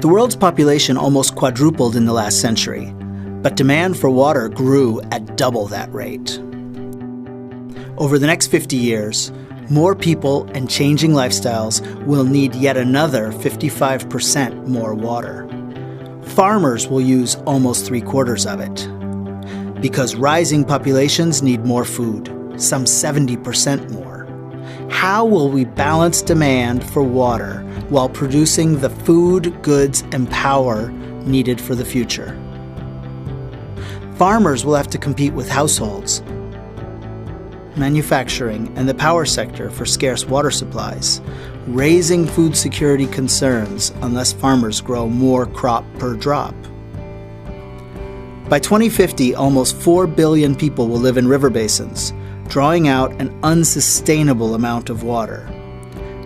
world's population almost quadrupled in the last century, but demand for water grew at double that rate. Over the next 50 years, more people and changing lifestyles will need yet another 55% more water. Farmers will use almost 3/4 of it. Because rising populations need more food, some 70% more. How will we balance demand for water while producing the food, goods, and power needed for the future? Farmers will have to compete with households, manufacturing, and the power sector for scarce water supplies, raising food security concerns unless farmers grow more crop per drop. By 2050, almost 4 billion people will live in river basins, drawing out an unsustainable amount of water.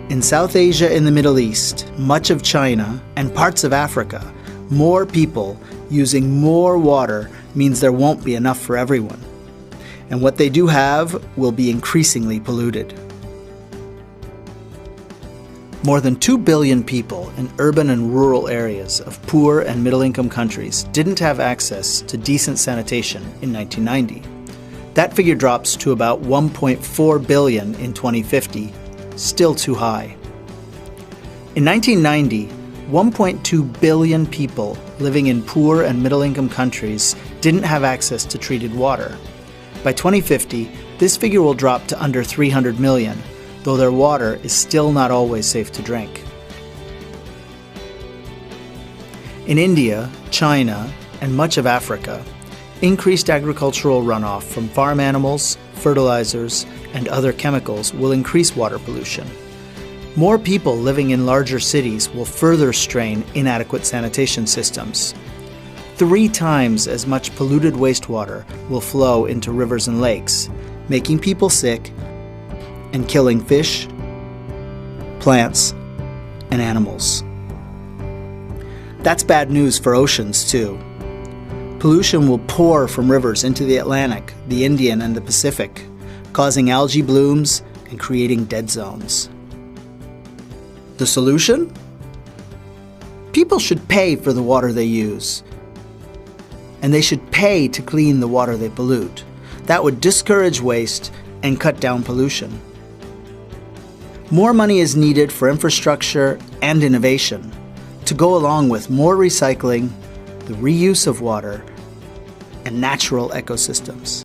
In South Asia and the Middle East, much of China, and parts of Africa, more people using more water means there won't be enough for everyone. And what they do have will be increasingly polluted. More than 2 billion people in urban and rural areas of poor and middle-income countries didn't have access to decent sanitation in 1990. That figure drops to about 1.4 billion in 2050, still too high. In 1990, 1.2 billion people living in poor and middle-income countries didn't have access to treated water. By 2050, this figure will drop to under 300 million, though their water is still not always safe to drink. In India, China, and much of Africa, increased agricultural runoff from farm animals, fertilizers, and other chemicals will increase water pollution. More people living in larger cities will further strain inadequate sanitation systems. 3 times as much polluted wastewater will flow into rivers and lakes, making people sick and killing fish, plants, and animals. That's bad news for oceans, too. Pollution will pour from rivers into the Atlantic, the Indian, and the Pacific, causing algae blooms and creating dead zones. The solution? People should pay for the water they use. And they should pay to clean the water they pollute. That would discourage waste and cut down pollution. More money is needed for infrastructure and innovation to go along with more recycling, the reuse of water, and natural ecosystems.